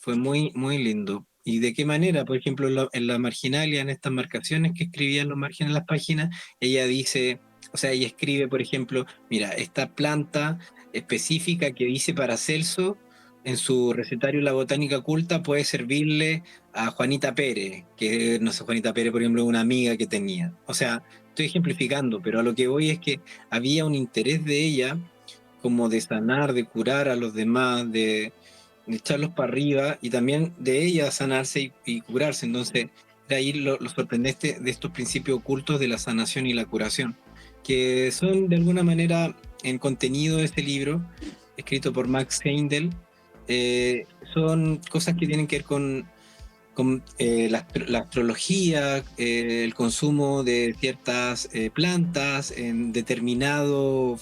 fue muy, muy lindo. ¿Y de qué manera? Por ejemplo, en la marginalia, en estas marcaciones que escribía en los márgenes de las páginas, ella dice, o sea, ella escribe, por ejemplo, mira, esta planta específica que dice Paracelso en su recetario La Botánica Culta puede servirle a Juanita Pérez, que no sé, Juanita Pérez, por ejemplo, una amiga que tenía. O sea, estoy ejemplificando, pero a lo que voy es que había un interés de ella como de sanar, de curar a los demás, de echarlos para arriba y también de ella sanarse y curarse. Entonces, de ahí lo sorprendente de estos principios ocultos de la sanación y la curación, que son de alguna manera en contenido de este libro, escrito por Max Heindel, son cosas que tienen que ver con la astrología, el consumo de ciertas plantas en determinado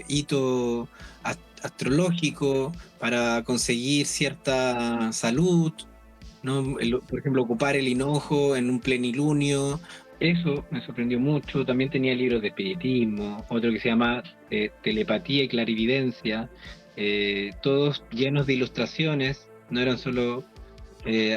hito astrológico para conseguir cierta salud, ¿no? Por ejemplo, ocupar el hinojo en un plenilunio. Eso me sorprendió mucho. También tenía libros de espiritismo, otro que se llama Telepatía y Clarividencia, todos llenos de ilustraciones, no eran solo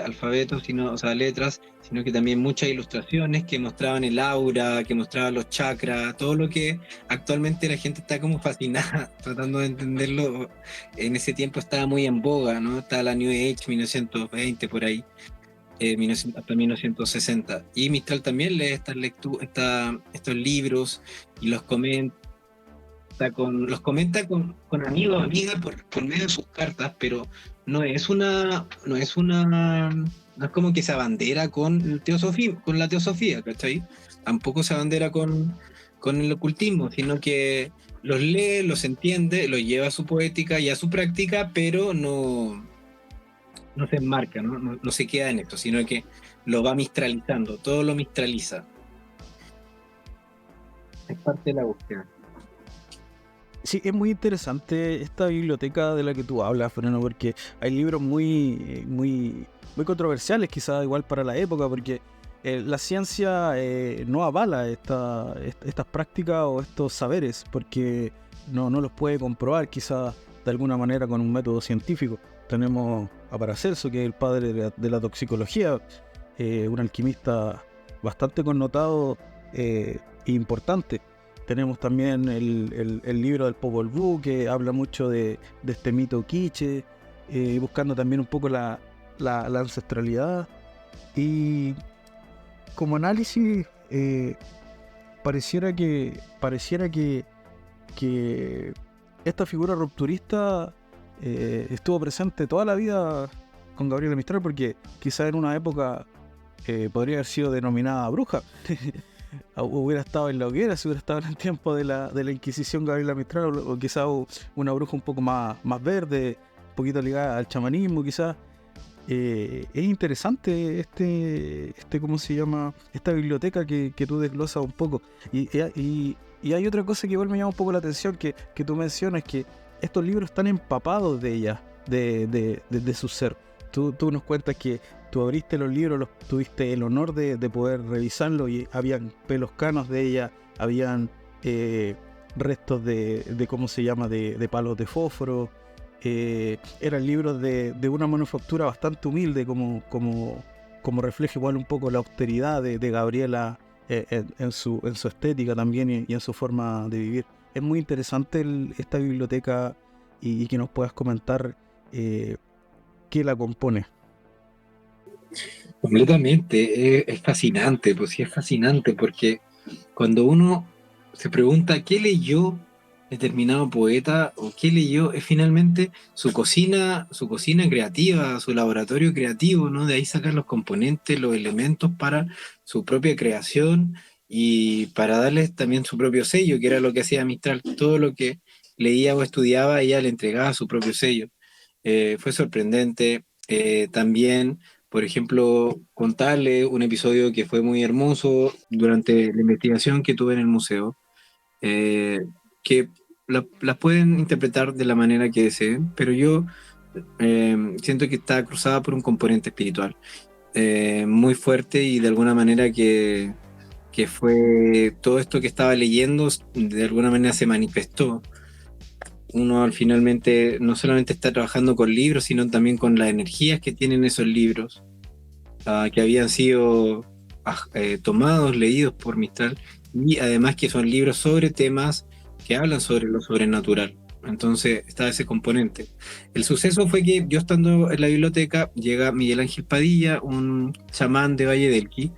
alfabetos, sino, o sea, letras, sino que también muchas ilustraciones que mostraban el aura, que mostraban los chakras, todo lo que actualmente la gente está como fascinada tratando de entenderlo. En ese tiempo estaba muy en boga, ¿no? Estaba la New Age 1920 por ahí, hasta 1960. Y Mistral también lee estos libros y los comenta con amigos, amigas por medio de sus cartas, pero no es como que se abandera con la teosofía, ¿cachai? Tampoco se abandera con el ocultismo, sino que los lee, los entiende, los lleva a su poética y a su práctica, pero no se enmarca, ¿no? No se queda en esto, sino que lo va mistralizando, todo lo mistraliza. Es parte de la búsqueda. Sí, es muy interesante esta biblioteca de la que tú hablas, Fernando, porque hay libros muy controversiales, quizás igual para la época, porque la ciencia no avala estas prácticas o estos saberes, porque no los puede comprobar, quizás de alguna manera con un método científico. Tenemos a Paracelso, que es el padre de la toxicología, un alquimista bastante connotado e importante. Tenemos también el libro del Popol Vuh, que habla mucho de este mito quiche, buscando también un poco la ancestralidad. Y como análisis, pareciera que esta figura rupturista estuvo presente toda la vida con Gabriela Mistral, porque quizá en una época podría haber sido denominada bruja. Hubiera estado en la hoguera si hubiera estado en el tiempo de la Inquisición Gabriela Mistral, o quizá una bruja un poco más verde, un poquito ligada al chamanismo, quizás. Es interesante ¿cómo se llama? Esta biblioteca que tú desglosas un poco. Y hay otra cosa que igual me llama un poco la atención, que tú mencionas, que estos libros están empapados de ella, de su ser. Tú nos cuentas que tú abriste los libros, tuviste el honor de poder revisarlos, y habían pelos canos de ella, habían restos de ¿cómo se llama? De palos de fósforo. Eran libros de una manufactura bastante humilde, como refleja igual un poco la austeridad de Gabriela en su estética también, y en su forma de vivir. Es muy interesante esta biblioteca, y que nos puedas comentar qué la compone. Completamente, es fascinante, pues sí es fascinante, porque cuando uno se pregunta qué leyó determinado poeta o qué leyó, es finalmente su cocina creativa, su laboratorio creativo, ¿no? De ahí sacar los componentes, los elementos para su propia creación y para darles también su propio sello, que era lo que hacía Mistral. Todo lo que leía o estudiaba, ella le entregaba su propio sello. Fue sorprendente. También, por ejemplo, contarle un episodio que fue muy hermoso durante la investigación que tuve en el museo, eh, que las pueden interpretar de la manera que deseen, pero yo siento que está cruzada por un componente espiritual muy fuerte y de alguna manera que fue todo esto que estaba leyendo, de alguna manera se manifestó. Uno al finalmente no solamente está trabajando con libros, sino también con las energías que tienen esos libros, que habían sido tomados, leídos por Mistral, y además que son libros sobre temas que hablan sobre lo sobrenatural. Entonces está ese componente. El suceso fue que yo estando en la biblioteca, llega Miguel Ángel Padilla, un chamán de Valle del Elqui,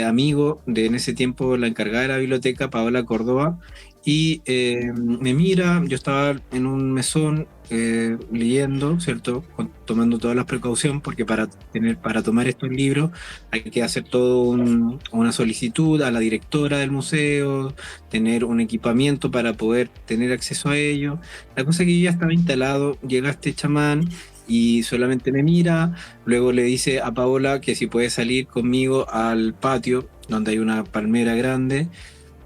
amigo de en ese tiempo la encargada de la biblioteca, Paola Córdoba, y me mira, yo estaba en un mesón leyendo, ¿cierto? Tomando todas las precauciones, porque para tomar estos libros hay que hacer una solicitud a la directora del museo, tener un equipamiento para poder tener acceso a ello. La cosa es que yo ya estaba instalado, llega este chamán y solamente me mira, luego le dice a Paola que si puede salir conmigo al patio, donde hay una palmera grande.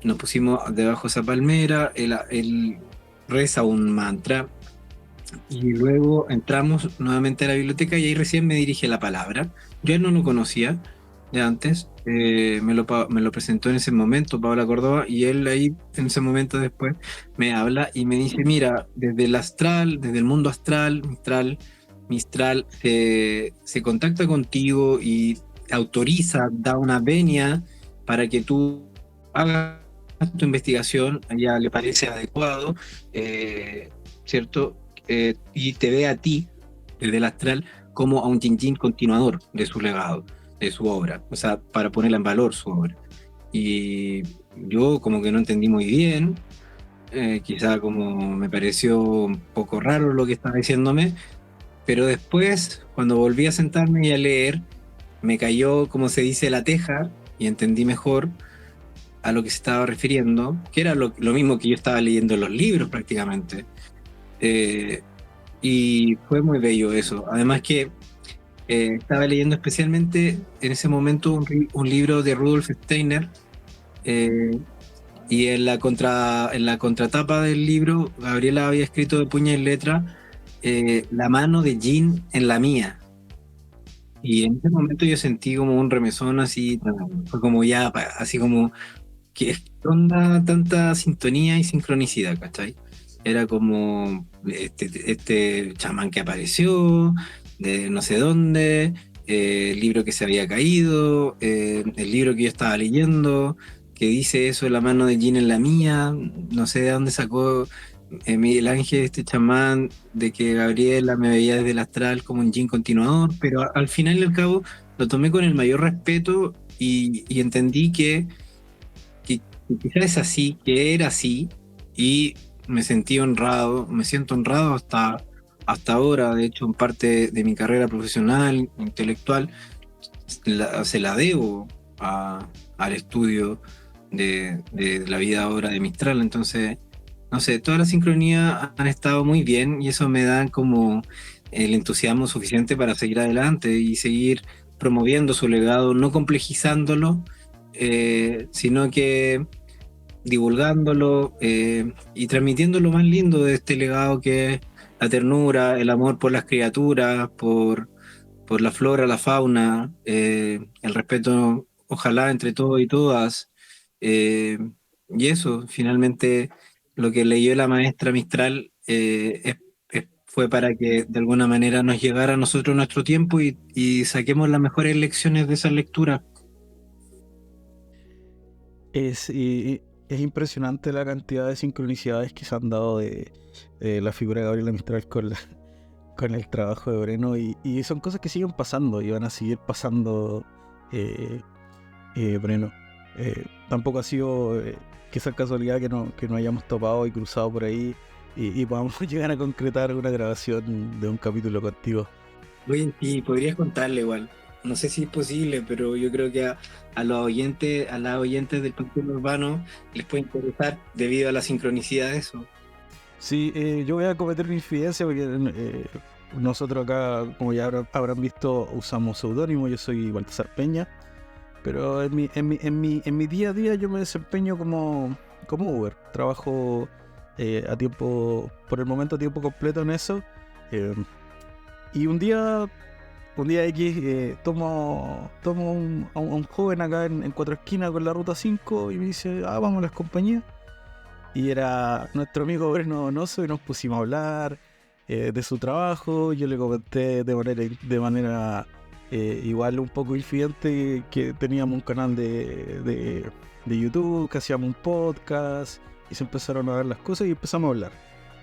Nos pusimos debajo de esa palmera, él reza un mantra y luego entramos nuevamente a la biblioteca y ahí recién me dirige la palabra. Yo a él no lo conocía de antes, me lo presentó en ese momento Paola Córdoba y él ahí en ese momento después me habla y me dice, mira, desde el astral, desde el mundo astral, Mistral se contacta contigo y autoriza, da una venia para que tú hagas tu investigación, a ella le parece adecuado, ¿cierto? Y te ve a ti, desde el astral, como a un Jinjin continuador de su legado, de su obra, o sea, para ponerla en valor su obra. Y yo como que no entendí muy bien, quizá como me pareció un poco raro lo que estaba diciéndome, pero después, cuando volví a sentarme y a leer, me cayó, como se dice, la teja y entendí mejor a lo que se estaba refiriendo, que era lo mismo que yo estaba leyendo en los libros prácticamente. Eh, y fue muy bello eso. Además que estaba leyendo especialmente en ese momento un libro de Rudolf Steiner eh, y en la contratapa del libro Gabriela había escrito de puño y letra la mano de Jean en la mía. Y en ese momento yo sentí como un remesón así, fue como ya, así como ¿qué onda tanta sintonía y sincronicidad, ¿cachai? Era como este chamán que apareció, de no sé dónde, el libro que se había caído, el libro que yo estaba leyendo, que dice eso, la mano de Jean en la mía, no sé de dónde sacó Miguel Ángel, este chamán, de que Gabriela me veía desde el astral como un Jean continuador, pero al final y al cabo lo tomé con el mayor respeto y entendí que quizás es así, que era así, y me sentí honrado, me siento honrado hasta ahora, de hecho, en parte de mi carrera profesional, intelectual, se la debo al estudio de la vida obra de Mistral, entonces, no sé, todas las sincronías han estado muy bien y eso me da como el entusiasmo suficiente para seguir adelante y seguir promoviendo su legado, no complejizándolo, sino que divulgándolo y transmitiendo lo más lindo de este legado que es la ternura, el amor por las criaturas, por la flora, la fauna, el respeto, ojalá entre todos y todas. eh, y eso, finalmente, lo que leyó la maestra Mistral fue para que de alguna manera nos llegara a nosotros nuestro tiempo y saquemos las mejores lecciones de esa lectura. Y es impresionante la cantidad de sincronicidades que se han dado de la figura de Gabriela Mistral con el trabajo de Breno y son cosas que siguen pasando y van a seguir pasando. Breno, tampoco ha sido quizás casualidad que no hayamos topado y cruzado por ahí y podamos llegar a concretar una grabación de un capítulo contigo. Oye, y podrías contarle igual. No sé si es posible, pero yo creo que a los oyentes, a las oyentes del Panteón Urbano les puede interesar debido a la sincronicidad de eso. Sí, yo voy a cometer una infidencia porque nosotros acá, como ya habrán visto, usamos seudónimo. Yo soy Baltasar Peña, pero en mi día a día yo me desempeño como Uber. Trabajo por el momento a tiempo completo en eso. Y un día X, tomo a un joven acá en Cuatro Esquinas con la ruta 5 y me dice, vamos a las compañías. Y era nuestro amigo Breno Donoso y nos pusimos a hablar de su trabajo. Yo le comenté de manera igual un poco infidente que teníamos un canal de YouTube, que hacíamos un podcast, y se empezaron a ver las cosas y empezamos a hablar.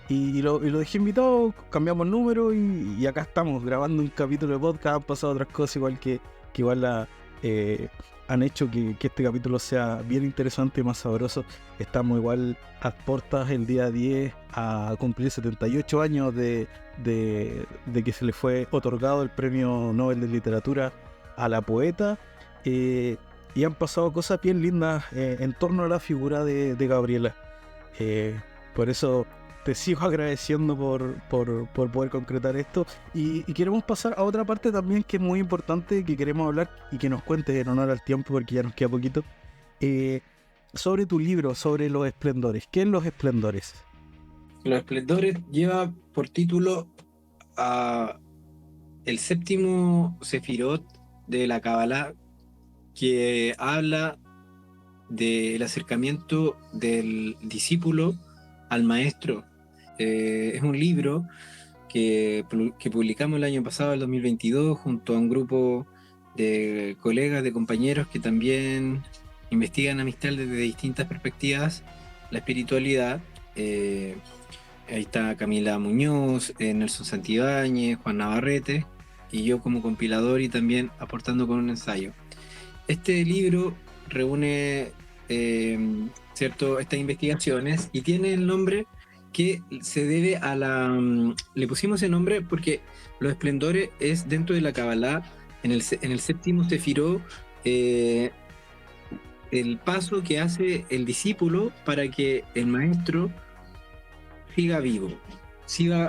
Y lo dejé invitado, cambiamos número y acá estamos grabando un capítulo de podcast. Han pasado otras cosas igual que igual han hecho que este capítulo sea bien interesante y más sabroso. Estamos igual a puertas el día 10 a cumplir 78 años de que se le fue otorgado el Premio Nobel de Literatura a la poeta. Y han pasado cosas bien lindas en torno a la figura de Gabriela. Por eso te sigo agradeciendo por poder concretar esto. Y queremos pasar a otra parte también que es muy importante, que queremos hablar y que nos cuentes en honor al tiempo, porque ya nos queda poquito, sobre tu libro, sobre los esplendores. ¿Qué es Los Esplendores? Los Esplendores lleva por título a el séptimo sefirot de la Kabbalah, que habla del acercamiento del discípulo al maestro. Es un libro que publicamos el año pasado, el 2022, junto a un grupo de colegas, de compañeros que también investigan a Mistral desde distintas perspectivas, la espiritualidad. Ahí está Camila Muñoz, Nelson Santibáñez, Juan Navarrete, y yo como compilador y también aportando con un ensayo. Este libro reúne estas investigaciones y tiene el nombre que se debe a le pusimos ese nombre porque Los Esplendores es dentro de la Kabbalah, en el séptimo sefirot, el paso que hace el discípulo para que el maestro siga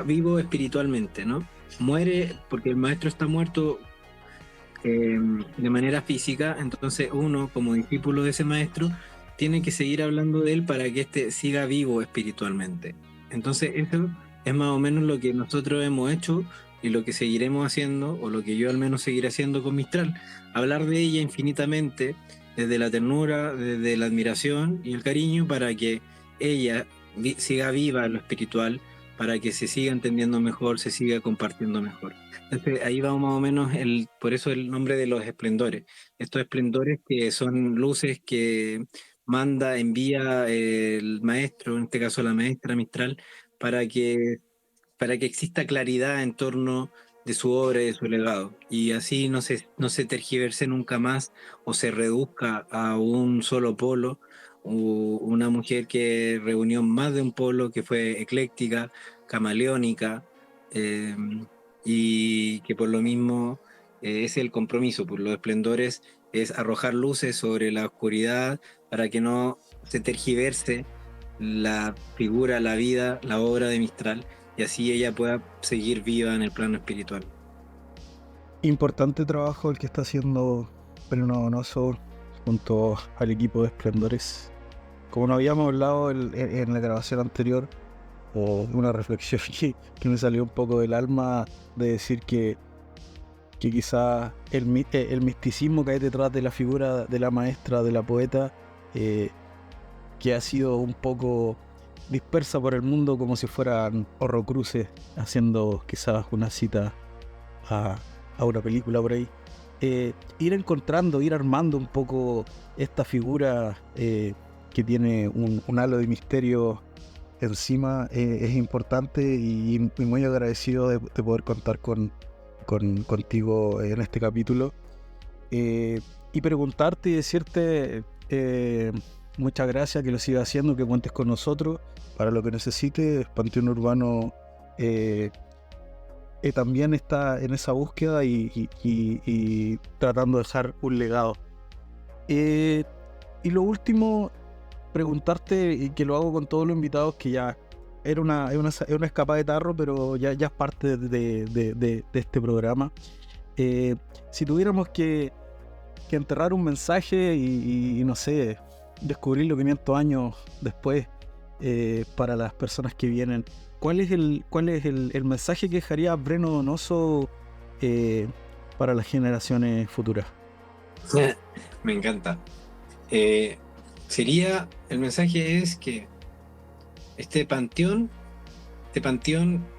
vivo espiritualmente, ¿no? Muere porque el maestro está muerto de manera física, entonces uno como discípulo de ese maestro tiene que seguir hablando de él para que éste siga vivo espiritualmente. Entonces eso es más o menos lo que nosotros hemos hecho y lo que seguiremos haciendo, o lo que yo al menos seguiré haciendo con Mistral, hablar de ella infinitamente, desde la ternura, desde la admiración y el cariño, para que ella siga viva en lo espiritual, para que se siga entendiendo mejor, se siga compartiendo mejor. Entonces ahí va más o menos por eso el nombre de Los Esplendores. Estos esplendores que son luces que envía el maestro, en este caso la maestra Mistral, para que exista claridad en torno de su obra y de su legado, y así no se tergiverse nunca más o se reduzca a un solo polo, una mujer que reunió más de un polo, que fue ecléctica, camaleónica, y que por lo mismo es el compromiso por Los Esplendores, es arrojar luces sobre la oscuridad para que no se tergiverse la figura, la vida, la obra de Mistral, y así ella pueda seguir viva en el plano espiritual. Importante trabajo el que está haciendo Breno Donoso junto al equipo de Esplendores. Como nos habíamos hablado en la grabación anterior, o una reflexión que me salió un poco del alma, de decir que quizás el misticismo que hay detrás de la figura de la maestra, de la poeta, que ha sido un poco dispersa por el mundo como si fueran horrocruces, haciendo quizás una cita a una película por ahí. Ir armando un poco esta figura que tiene un halo de misterio encima, es importante, y muy agradecido de poder contar contigo en este capítulo, y preguntarte y decirte muchas gracias, que lo sigas haciendo, que cuentes con nosotros para lo que necesites. Panteón Urbano también está en esa búsqueda y tratando de dejar un legado. Y lo último, preguntarte, y que lo hago con todos los invitados, que ya una escapada de tarro, pero ya es parte de este programa. Si tuviéramos que enterrar un mensaje y no sé, descubrirlo 500 años después, para las personas que vienen, ¿cuál es el mensaje que dejaría Breno Donoso para las generaciones futuras? Me encanta. El mensaje es que este panteón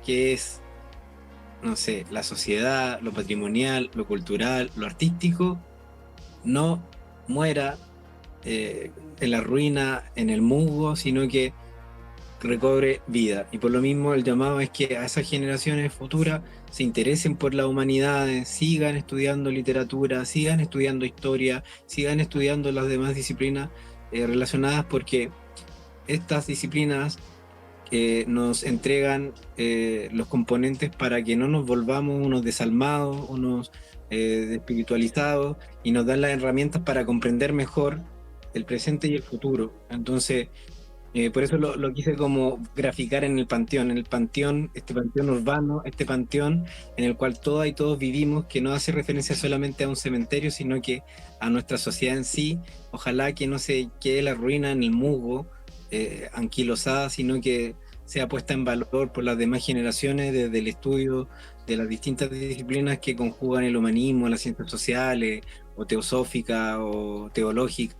que es, no sé, la sociedad, lo patrimonial, lo cultural, lo artístico, no muera en la ruina, en el musgo, sino que recobre vida. Y por lo mismo el llamado es que a esas generaciones futuras se interesen por la humanidad, sigan estudiando literatura, sigan estudiando historia, sigan estudiando las demás disciplinas relacionadas, porque estas disciplinas nos entregan los componentes para que no nos volvamos unos desalmados, unos espiritualizados, y nos dan las herramientas para comprender mejor el presente y el futuro. Entonces, por eso lo quise como graficar en el panteón, este panteón urbano, este panteón en el cual todas y todos vivimos, que no hace referencia solamente a un cementerio, sino que a nuestra sociedad en sí. Ojalá que no se quede la ruina en el musgo, anquilosada, sino que sea puesta en valor por las demás generaciones desde el estudio de las distintas disciplinas que conjugan el humanismo, las ciencias sociales, o teosófica, o teológica,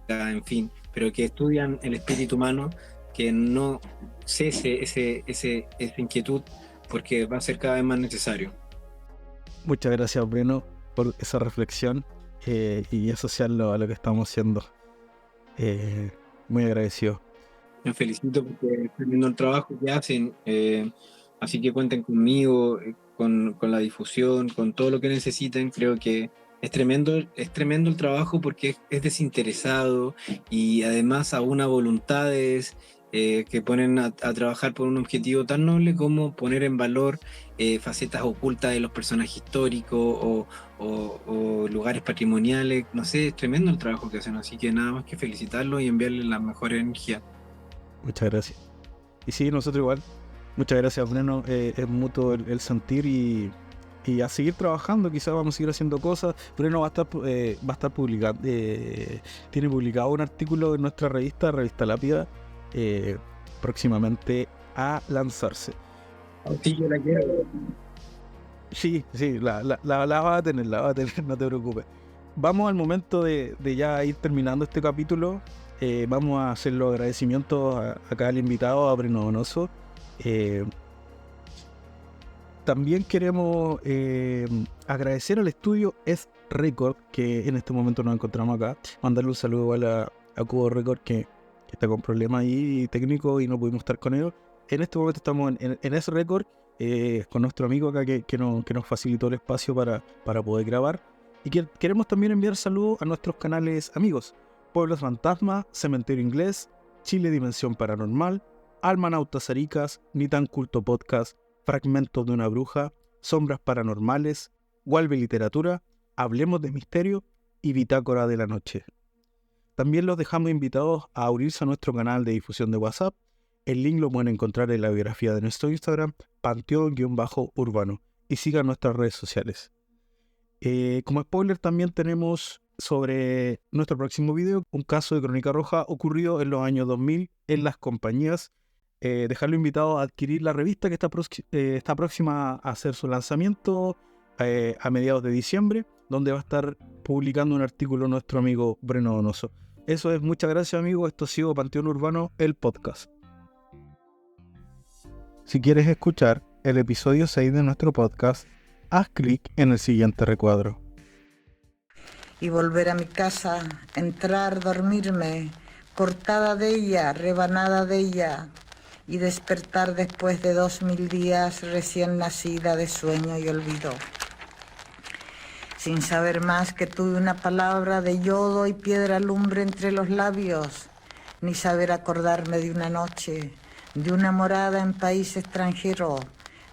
en fin, pero que estudian el espíritu humano, que no cese esa inquietud, porque va a ser cada vez más necesario. Muchas gracias, Breno, por esa reflexión y asociarlo a lo que estamos haciendo. Muy agradecido. Me felicito porque estoy viendo el trabajo que hacen, así que cuenten conmigo, con la difusión, con todo lo que necesiten. Creo que es tremendo el trabajo, porque es desinteresado, y además aúna voluntades que ponen a trabajar por un objetivo tan noble como poner en valor facetas ocultas de los personajes históricos o lugares patrimoniales. No sé, es tremendo el trabajo que hacen, así que nada más que felicitarlos y enviarles la mejor energía. Muchas gracias. Y sí, nosotros igual. Muchas gracias, Breno. Es mutuo el sentir, y a seguir trabajando. Quizás vamos a seguir haciendo cosas. Breno va a estar publicando. Tiene publicado un artículo en nuestra revista Lápida, próximamente a lanzarse. Sí, yo la quiero. Sí, la va a tener, no te preocupes. Vamos al momento de ya ir terminando este capítulo. Vamos a hacer los agradecimientos acá al invitado, a Breno Donoso. También queremos agradecer al estudio S Record, que en este momento nos encontramos acá. Mandarle un saludo igual a Cubo Record, que está con problemas ahí técnicos y no pudimos estar con ellos. En este momento estamos en S Record, con nuestro amigo acá que nos facilitó el espacio para poder grabar. Y queremos también enviar saludos a nuestros canales amigos: Pueblos Fantasma, Cementerio Inglés, Chile Dimensión Paranormal, Almanautas Aricas, Ni Tan Culto Podcast, Fragmentos de una Bruja, Sombras Paranormales, Walve Literatura, Hablemos de Misterio y Bitácora de la Noche. También los dejamos invitados a unirse a nuestro canal de difusión de WhatsApp. El link lo pueden encontrar en la biografía de nuestro Instagram, Panteón-Urbano, y sigan nuestras redes sociales. Como spoiler, también tenemos sobre nuestro próximo video un caso de Crónica Roja ocurrido en los años 2000 en las compañías. Dejarlo invitado a adquirir la revista, que está próxima a hacer su lanzamiento a mediados de diciembre, donde va a estar publicando un artículo nuestro amigo Breno Donoso. Eso es, muchas gracias, amigos. Esto ha sido Panteón Urbano, el podcast. Si quieres escuchar el episodio 6 de nuestro podcast, haz clic en el siguiente recuadro. Y volver a mi casa, entrar, dormirme, cortada de ella, rebanada de ella, y despertar después de 2000 días recién nacida de sueño y olvido. Sin saber más que tuve una palabra de yodo y piedra lumbre entre los labios, ni saber acordarme de una noche, de una morada en país extranjero,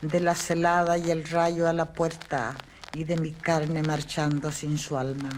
de la celada y el rayo a la puerta, y de mi carne marchando sin su alma.